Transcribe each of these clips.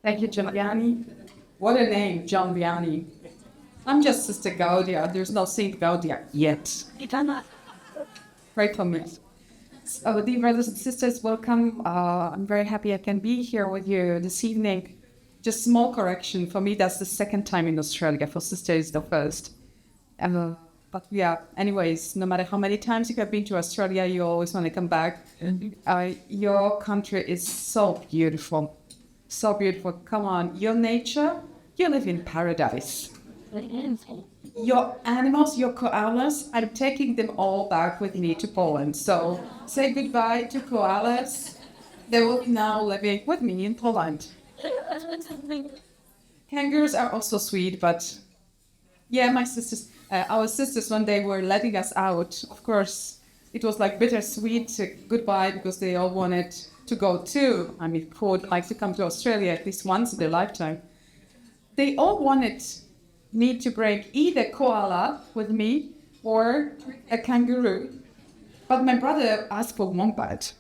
Thank you, John Vianney. What a name, John Vianney. I'm just Sister Gaudia. There's no Saint Gaudia yet. Pray for me. So, dear brothers and sisters, welcome. I'm very happy I can be here with you this evening. Just small correction. For me, that's the second time in Australia. For Sister, it's the first. But yeah, anyways, no matter how many times you have been to Australia, you always want to come back. Your country is so beautiful. So beautiful. Come on. Your nature, you live in paradise. Your animals, your koalas, I'm taking them all back with me to Poland. So say goodbye to koalas. They will be now living with me in Poland. Kangaroos are also sweet, but yeah, my sisters, our sisters, when they were letting us out, of course, it was like bittersweet goodbye because they all wanted to go too. I mean, who would like to come to Australia at least once in their lifetime? They all wanted me to bring either koala with me or a kangaroo. But my brother asked for wombat.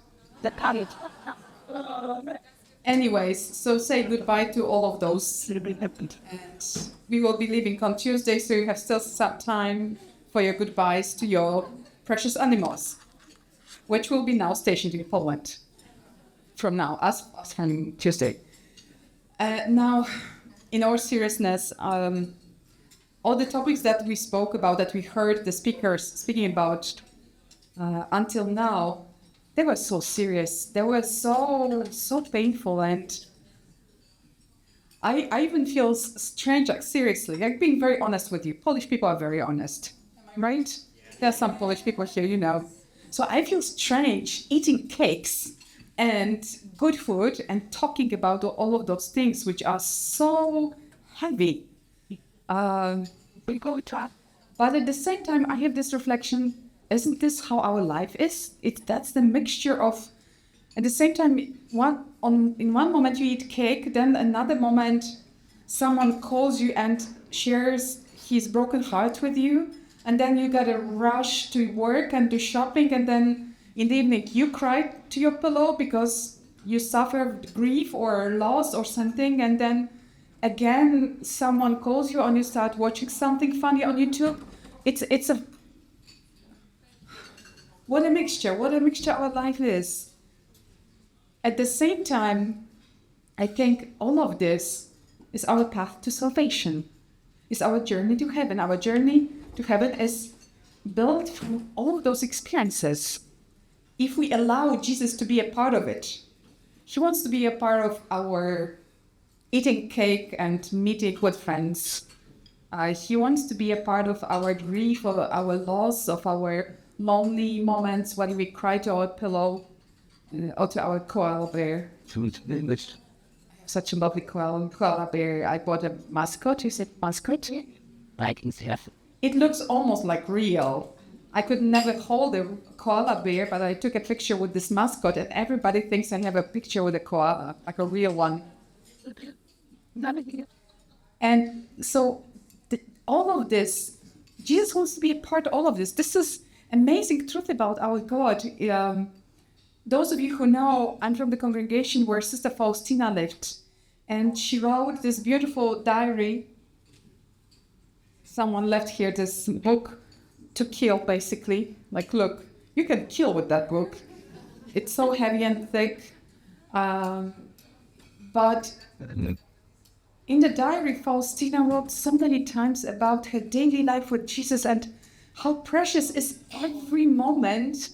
Anyways, so say goodbye to all of those. And we will be leaving on Tuesday, so you have still some time for your goodbyes to your precious animals, which will be now stationed in Poland from now, as from Tuesday. Now, in all seriousness, all the topics that we spoke about, that we heard the speakers speaking about until now, they were so serious. They were so painful, and I even feel strange, like seriously, like being very honest with you. Polish people are very honest, right? There are some Polish people here, you know. So I feel strange eating cakes and good food and talking about all of those things which are so heavy. But at the same time, I have this reflection, isn't this how our life is? That's the mixture of, at the same time, in one moment you eat cake, then another moment someone calls you and shares his broken heart with you, and then you gotta rush to work and do shopping, and then in the evening you cry to your pillow because you suffered grief or loss or something, and then again someone calls you and you start watching something funny on YouTube. It's a what a mixture our life is. At the same time, I think all of this is our path to salvation, is our journey to heaven. Our journey to heaven is built from all of those experiences. If we allow Jesus to be a part of it, he wants to be a part of our eating cake and meeting with friends. He wants to be a part of our grief, of our loss, of our lonely moments when we cry to our pillow or to our koala bear. Such a lovely koala bear. I bought a mascot. You said mascot? It looks almost like real. I could never hold a koala bear, but I took a picture with this mascot, and everybody thinks I have a picture with a koala, like a real one. And so all of this, Jesus wants to be a part of all of this. This is amazing truth about our God. Those of you who know, I'm from the congregation where Sister Faustina lived, and she wrote this beautiful diary. Someone left here this book to kill, basically. Like, look, you can kill with that book. It's so heavy and thick. But in the diary, Faustina wrote so many times about her daily life with Jesus and how precious is every moment,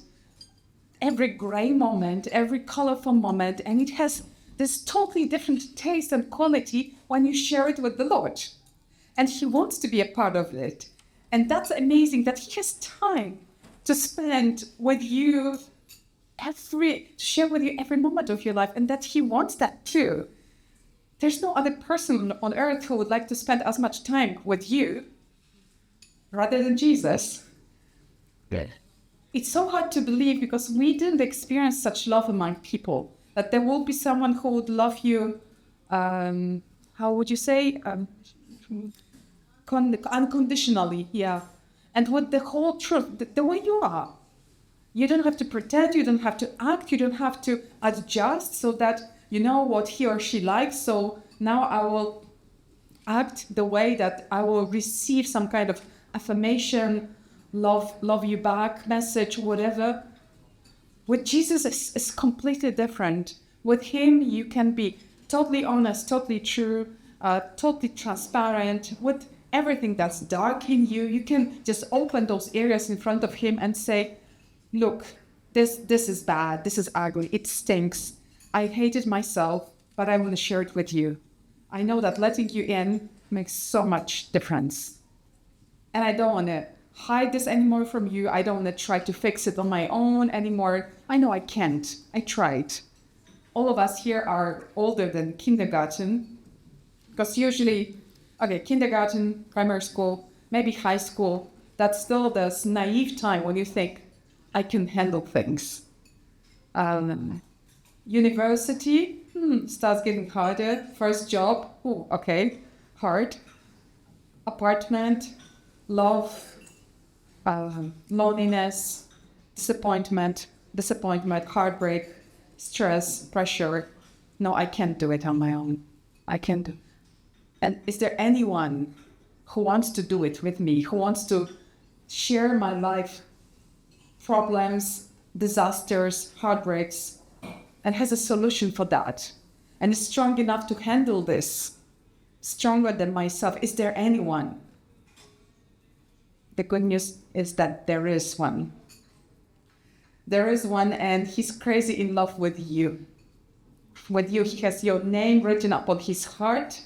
every gray moment, every colorful moment, and it has this totally different taste and quality when you share it with the Lord. And he wants to be a part of it. And that's amazing that he has time to spend with you, to share with you every moment of your life, and that he wants that too. There's no other person on earth who would like to spend as much time with you rather than Jesus. Yeah. It's so hard to believe because we didn't experience such love among people, that there will be someone who would love you, how would you say, unconditionally, yeah. And with the whole truth, the way you are. You don't have to pretend, you don't have to act, you don't have to adjust so that you know what he or she likes. So now I will act the way that I will receive some kind of affirmation, love you back message, whatever. With Jesus, it's completely different. With him, you can be totally honest, totally true, totally transparent. With everything that's dark in you, you can just open those areas in front of him and say, look, this is bad, this is ugly, it stinks. I hate it myself, but I want to share it with you. I know that letting you in makes so much difference. And I don't want to hide this anymore from you. I don't want to try to fix it on my own anymore. I know I can't. I tried. All of us here are older than kindergarten, because usually, okay, kindergarten, primary school, maybe high school, that's still this naive time when you think, I can handle things. University starts getting harder. First job, okay, hard. Apartment, love, loneliness, disappointment, heartbreak, stress, pressure. No, I can't do it on my own. I can't. And is there anyone who wants to do it with me, who wants to share my life problems, disasters, heartbreaks, and has a solution for that, and is strong enough to handle this, stronger than myself? Is there anyone? The good news is that there is one. There is one, and he's crazy in love with you. With you, he has your name written up on his heart,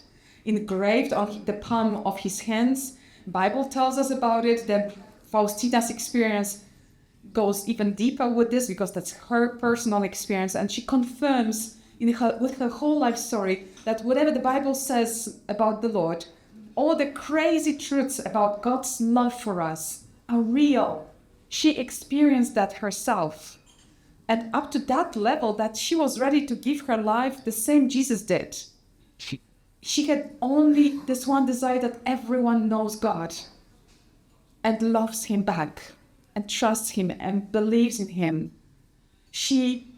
engraved on the palm of his hands. Bible tells us about it. That Faustina's experience goes even deeper with this, because that's her personal experience, and she confirms with her whole life story that whatever the Bible says about the Lord, all the crazy truths about God's love for us are real. She experienced that herself, and up to that level that she was ready to give her life the same Jesus did. She had only this one desire, that everyone knows God and loves him back and trusts him and believes in him. She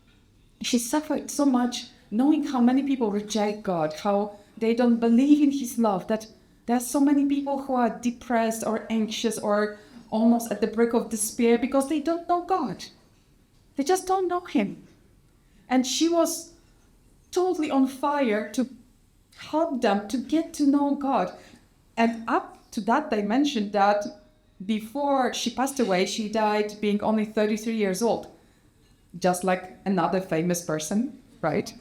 suffered so much knowing how many people reject God, how they don't believe in his love, that there are so many people who are depressed or anxious or almost at the brink of despair because they don't know God. They just don't know him. And she was totally on fire to help them to get to know God. And up to that dimension, that before she passed away, she died being only 33 years old. Just like another famous person, right?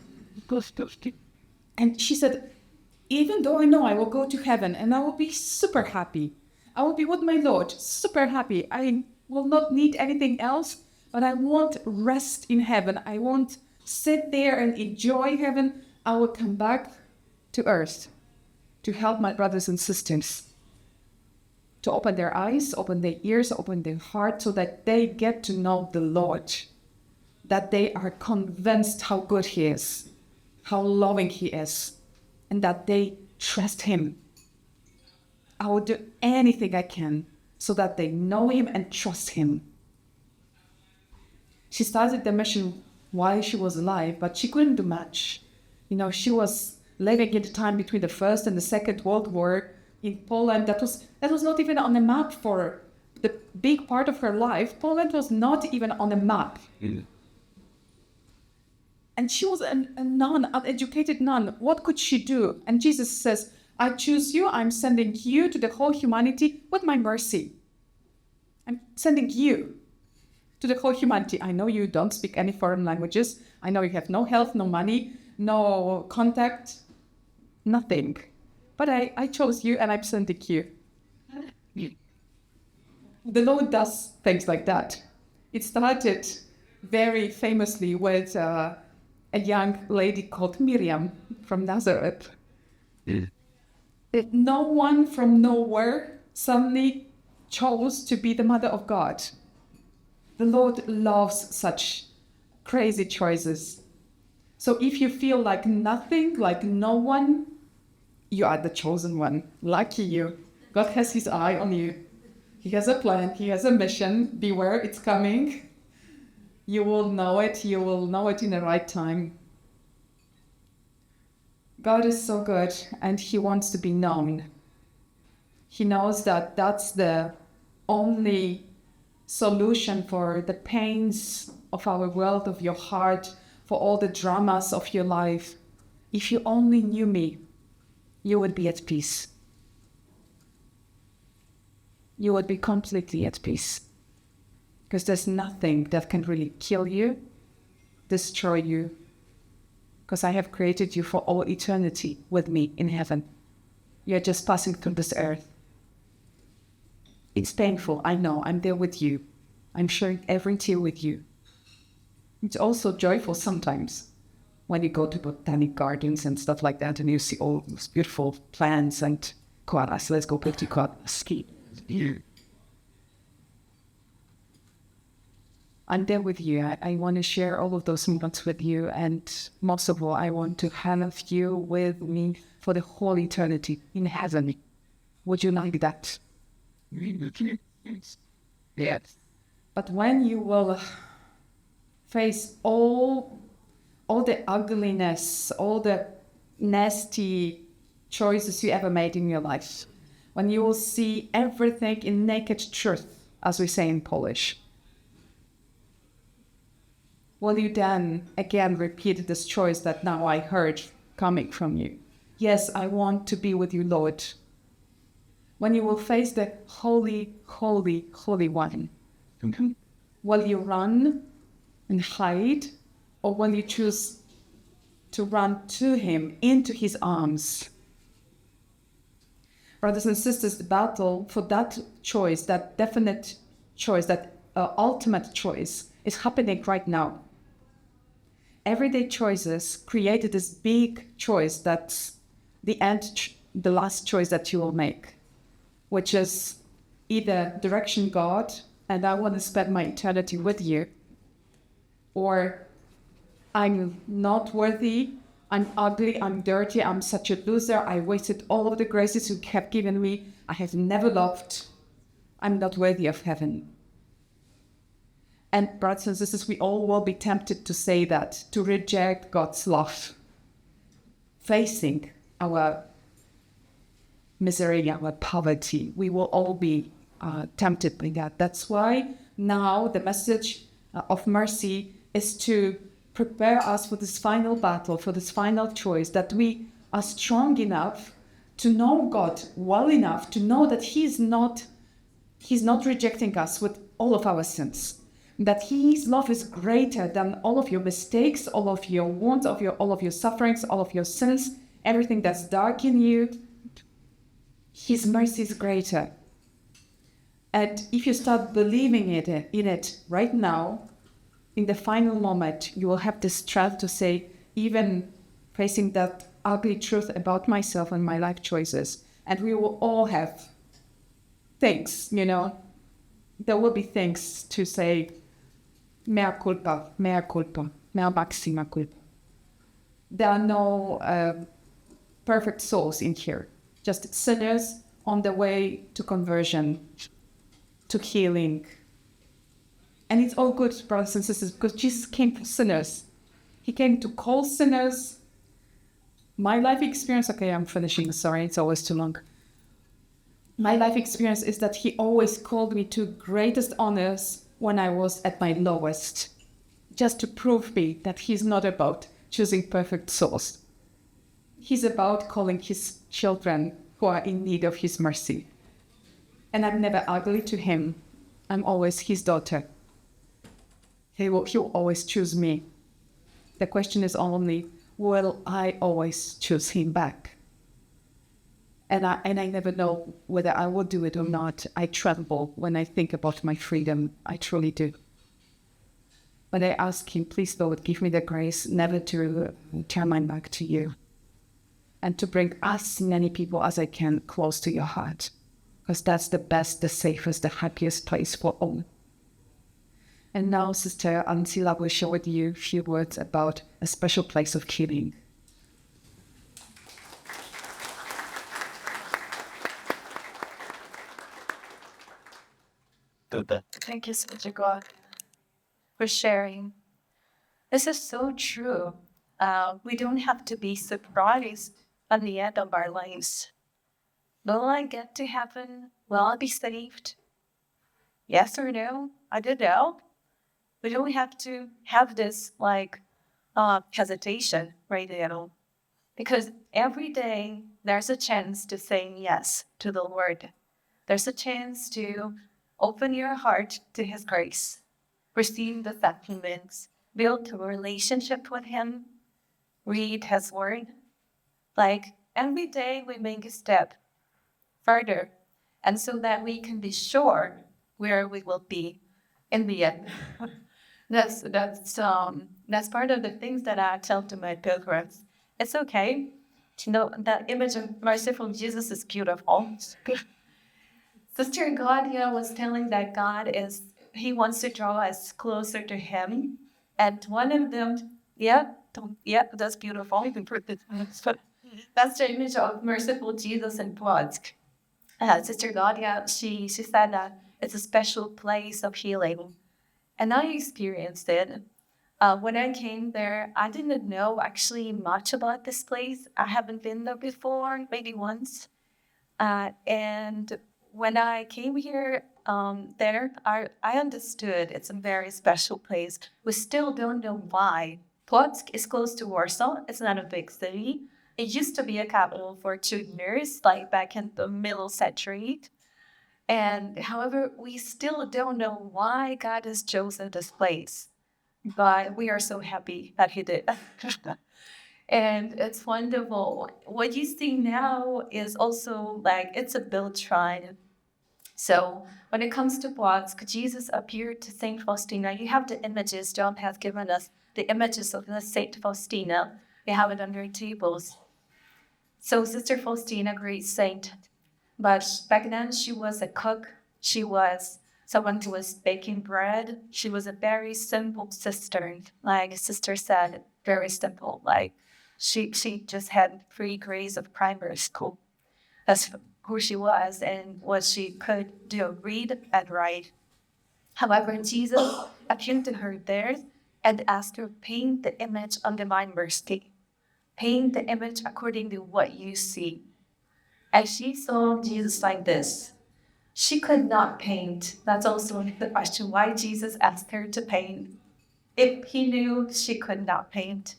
And she said, even though I know I will go to heaven and I will be super happy, I will be with my Lord, super happy. I will not need anything else, but I won't rest in heaven. I won't sit there and enjoy heaven. I will come back to earth to help my brothers and sisters, to open their eyes, open their ears, open their heart, so that they get to know the Lord, that they are convinced how good he is, how loving he is, and that they trust him. I will do anything I can so that they know him and trust him. She started the mission while she was alive, but she couldn't do much. She was living in the time between the First and the Second World War in Poland. That was not even on the map for the big part of her life. Poland was not even on the map. Mm. And she was a nun, an uneducated nun. What could she do? And Jesus says, I choose you. I'm sending you to the whole humanity with my mercy. I'm sending you to the whole humanity. I know you don't speak any foreign languages. I know you have no health, no money, no contact, nothing. But I chose you and I'm sending you. The Lord does things like that. It started very famously with a young lady called Miriam from Nazareth. Mm. No one from nowhere suddenly chose to be the mother of God. The Lord loves such crazy choices. So if you feel like nothing, like no one, you are the chosen one. Lucky you. God has his eye on you. He has a plan. He has a mission. Beware, it's coming. You will know it. You will know it in the right time. God is so good, and He wants to be known. He knows that that's the only solution for the pains of our world, of your heart, for all the dramas of your life. If you only knew me, you would be at peace. You would be completely at peace. Because there's nothing that can really kill you, destroy you. Because I have created you for all eternity with me in heaven. You're just passing through this earth. It's painful, I know. I'm there with you. I'm sharing every tear with you. It's also joyful sometimes when you go to botanic gardens and stuff like that and you see all those beautiful plants and koalas. Let's go pick the koalas. I'm there with you. I want to share all of those moments with you. And most of all, I want to have you with me for the whole eternity in heaven. Would you like that? Yes. But when you will face all the ugliness, all the nasty choices you ever made in your life, when you will see everything in naked truth, as we say in Polish, will you then again repeat this choice that now I heard coming from you? Yes, I want to be with you, Lord. When you will face the holy, holy, holy one, will you run and hide, or will you choose to run to him, into his arms? Brothers and sisters, the battle for that choice, that definite choice, that ultimate choice is happening right now. Everyday choices created this big choice that's the last choice that you will make, which is either direction God, and I want to spend my eternity with you, or I'm not worthy, I'm ugly, I'm dirty, I'm such a loser, I wasted all of the graces you have given me, I have never loved, I'm not worthy of heaven. And brothers and sisters, we all will be tempted to say that, to reject God's love, facing our misery, our poverty. We will all be tempted by that. That's why now the message of mercy is to prepare us for this final battle, for this final choice, that we are strong enough to know God well enough to know that He's not rejecting us with all of our sins, that His love is greater than all of your mistakes, all of your wounds, all of your sufferings, all of your sins, everything that's dark in you. His mercy is greater. And if you start believing in it right now, in the final moment, you will have the strength to say, even facing that ugly truth about myself and my life choices, and we will all have things, there will be things to say, mea culpa, mea culpa, mea maxima culpa. There are no perfect souls in here, just sinners on the way to conversion, to healing. And it's all good, brothers and sisters, because Jesus came for sinners. He came to call sinners. My life experience, okay, I'm finishing, sorry, it's always too long. My life experience is that He always called me to greatest honors when I was at my lowest, just to prove me that He's not about choosing perfect souls. He's about calling His children who are in need of His mercy. And I'm never ugly to Him. I'm always His daughter. He'll always choose me. The question is only, will I always choose Him back? And I never know whether I will do it or not. I tremble when I think about my freedom. I truly do. But I ask Him, please, Lord, give me the grace never to turn my back to you, and to bring as many people as I can close to your heart, because that's the best, the safest, the happiest place for all. And now, Sister Ancila will share with you a few words about a special place of healing. Thank you, Sister God, for sharing. This is so true. we don't have to be surprised at the end of our lives. Will I get to heaven? Will I be saved? Yes or no? I don't know. We don't have to have this hesitation right now, because every day there's a chance to say yes to the Lord. There's a chance to open your heart to His grace, receive the sacraments, build a relationship with Him, read His Word. Like every day we make a step further, and so that we can be sure where we will be in the end. That's part of the things that I tell to my pilgrims. It's okay. You know, that image of merciful Jesus is beautiful. Sister Gaudia was telling that He wants to draw us closer to Him. And one of them, yeah, that's beautiful. You can put this. That's the image of merciful Jesus in Plotzk. Sister Gaudia, she said that it's a special place of healing. And I experienced it. When I came there, I didn't know actually much about this place. I haven't been there before, maybe once. And when I came here, I understood it's a very special place. We still don't know why. Plotzk is close to Warsaw. It's not a big city. It used to be a capital for 2 years, like back in the middle century. And however, we still don't know why God has chosen this place, but we are so happy that He did. And it's wonderful. What you see now is also like it's a built shrine. So when it comes to Plotzk, Jesus appeared to Saint Faustina. You have the images. John has given us the images of the Saint Faustina. We have it under tables. So Sister Faustina, great saint, but back then she was a cook. She was someone who was baking bread. She was a very simple sister. Like sister said, very simple. Like she just had 3 grades of primary school. That's who she was and what she could do, read and write. However, Jesus appeared to her there and asked her, paint the image of divine mercy. Paint the image according to what you see. And she saw Jesus like this. She could not paint. That's also the question, why Jesus asked her to paint if He knew she could not paint.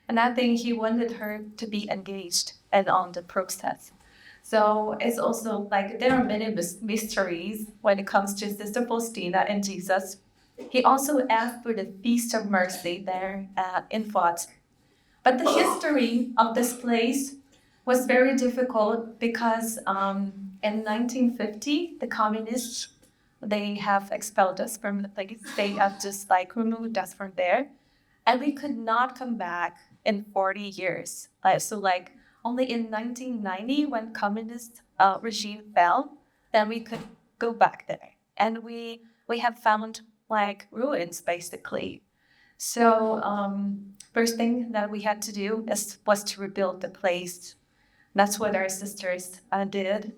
And I think He wanted her to be engaged and on the process. So it's also like there are many mysteries when it comes to Sister Faustina and Jesus. He also asked for the Feast of Mercy there in Foz. But the history of this place was very difficult because in 1950, the communists, they have expelled us from the place. They have just like removed us from there. And we could not come back in 40 years. So only in 1990, when communist regime fell, then we could go back there. And we have found like ruins basically. So first thing that we had to do was to rebuild the place. That's what our sisters did.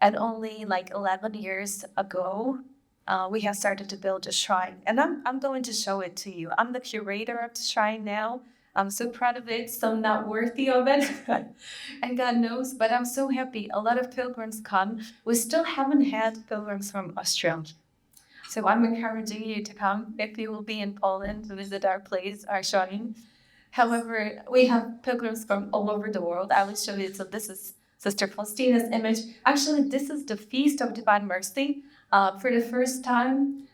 And only like 11 years ago, we have started to build a shrine. And I'm going to show it to you. I'm the curator of the shrine now. I'm so proud of it, so not worthy of it. And God knows, but I'm so happy. A lot of pilgrims come. We still haven't had pilgrims from Austria. So I'm encouraging you to come if you will be in Poland to visit our place, our shrine. However, we have pilgrims from all over the world. I will show you. So this is Sister Faustina's image. Actually, this is the Feast of Divine Mercy. For the first time,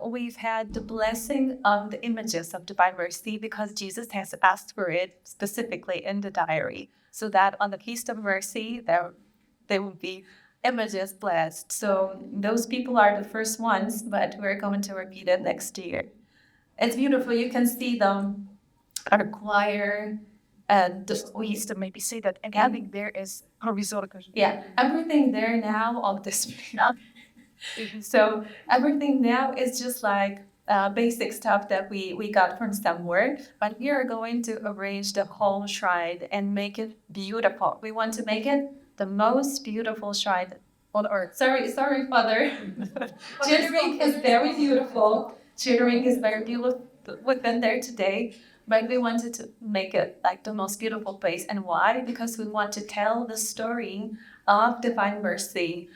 we've had the blessing of the images of Divine Mercy because Jesus has asked for it specifically in the diary. So that on the Feast of Mercy, there will be images blessed. So those people are the first ones, but we're going to repeat it next year. It's beautiful. You can see them. Our choir, and we used to maybe say that, and having there is yeah, everything there now on this. So everything now is just like basic stuff that we got from somewhere, but we are going to arrange the whole shrine and make it beautiful. We want to make it the most beautiful shrine on earth. Sorry, Father. Chittering is very beautiful. Chittering is very beautiful. We've been there today. But we wanted to make it like the most beautiful place. And why? Because we want to tell the story of divine mercy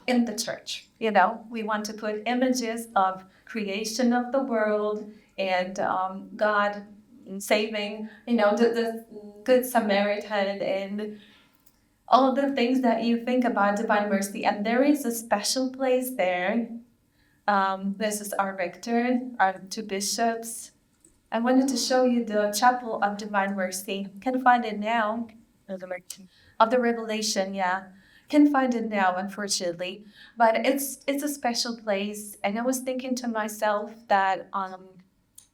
in the church. You know, we want to put images of creation of the world and God saving, you know, the Good Samaritan and all the things that you think about divine mercy. And there is a special place there. This is our rector, our two bishops. I wanted to show you the Chapel of Divine Mercy. Can find it now. Of the Revelation, yeah. Can find it now, unfortunately. But it's a special place. And I was thinking to myself that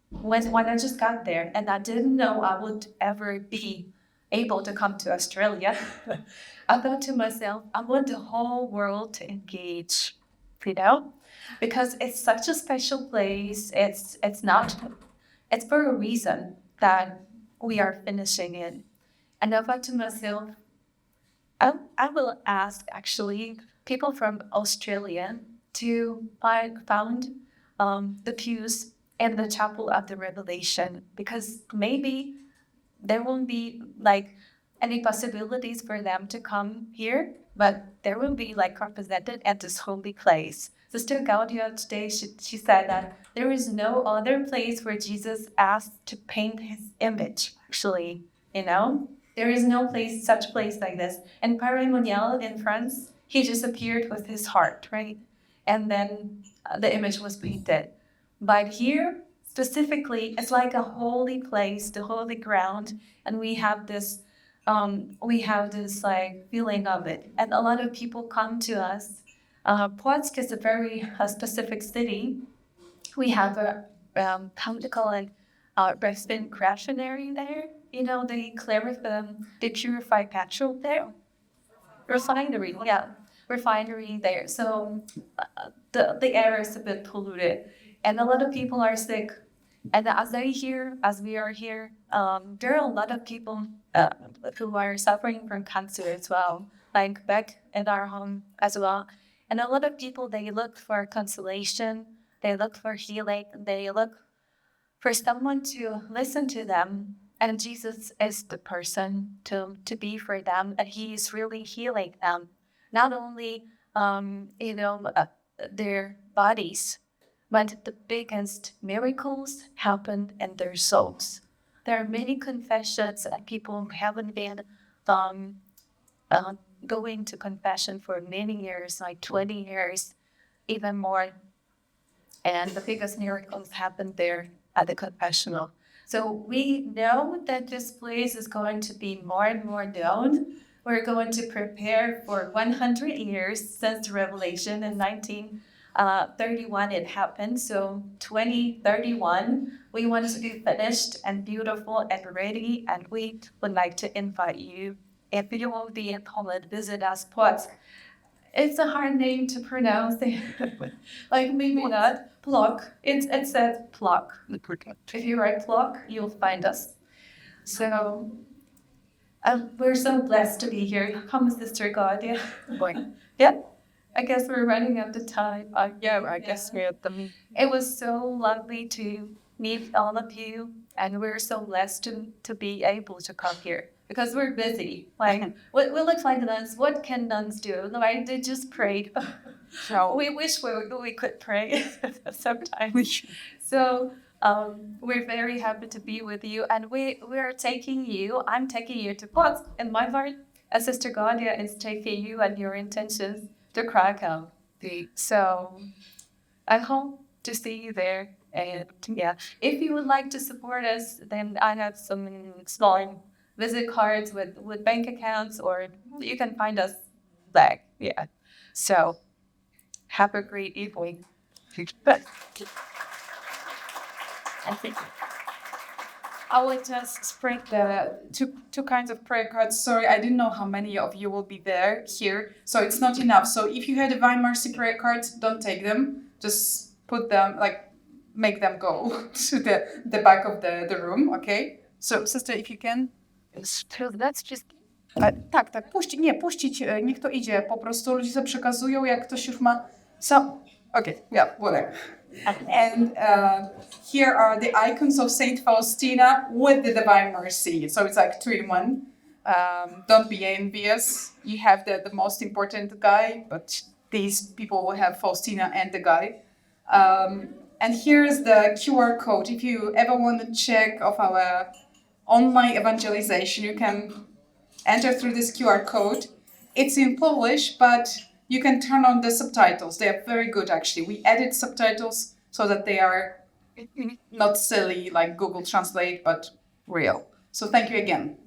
when I just got there and I didn't know I would ever be able to come to Australia, I thought to myself, I want the whole world to engage, you know? Because it's such a special place. It's for a reason that we are finishing it. And I thought to myself, I will ask actually people from Australia to found the pews in the Chapel of the Revelation, because maybe there won't be like any possibilities for them to come here, but there will be like represented at this holy place. Sister Gaudia today, she said that there is no other place where Jesus asked to paint his image, actually, you know? There is no place, such place like this. And Père Emmanuel in France, he just appeared with his heart, right? And then the image was painted. But here, specifically, it's like a holy place, the holy ground, and we have this like feeling of it. And a lot of people come to us. Płotsk is a very specific city. We have a how to call it, Brisbane craftionary there. You know, they purify petrol there. Refinery, yeah, refinery there. So the air is a bit polluted, and a lot of people are sick. And as we are here, there are a lot of people who are suffering from cancer as well, like back at our home as well. And a lot of people, they look for consolation, they look for healing, they look for someone to listen to them. And Jesus is the person to be for them, and he is really healing them. Not only, their bodies, but the biggest miracles happened in their souls. There are many confessions that people haven't been going to confession for many years, like 20 years, even more. And the biggest miracles happened there at the confessional. So we know that this place is going to be more and more known. We're going to prepare for 100 years since the Revelation in 1931 it happened. So 2031, we want to be finished and beautiful and ready. And we would like to invite you, if you will be in Poland, visit us. Płotsk. It's a hard name to pronounce. Like maybe not. Plock. It says Plock. If you write Plock, you'll find us. So we're so blessed to be here. Come, Sister Gaudia. Yeah. I guess we're running out of time. I guess we're at the. It was so lovely to meet all of you, and we're so blessed to be able to come here. Because we're busy. Like, we look like nuns. What can nuns do? Like, they just pray. No. We wish we could pray sometimes. So we're very happy to be with you. And I'm taking you to Płotsk in my heart. And Sister Gaudia is taking you and your intentions to Krakow. So I hope to see you there. And yeah, if you would like to support us, then I have some small visit cards with bank accounts, or you can find us there. Yeah. So have a great evening. I will just spread the two kinds of prayer cards. Sorry, I didn't know how many of you will be here, so it's not enough. So if you had Divine Mercy prayer cards, don't take them. Just put them, make them go to the back of the room, okay? So, sister, if you can. That's just. Tak, puścić, niech to idzie. Po prostu ludzie sobie przekazują, jak ktoś już ma. Okay, yeah, whatever. And here are the icons of Saint Faustina with the Divine Mercy. So it's like 3 in 1. Don't be envious. You have the most important guy, but these people will have Faustina and the guy. And here's the QR code. If you ever want to check of our online evangelization, you can enter through this QR code. It's in Polish, but you can turn on the subtitles. They are very good, actually. We edit subtitles so that they are not silly like Google Translate, but real. So thank you again.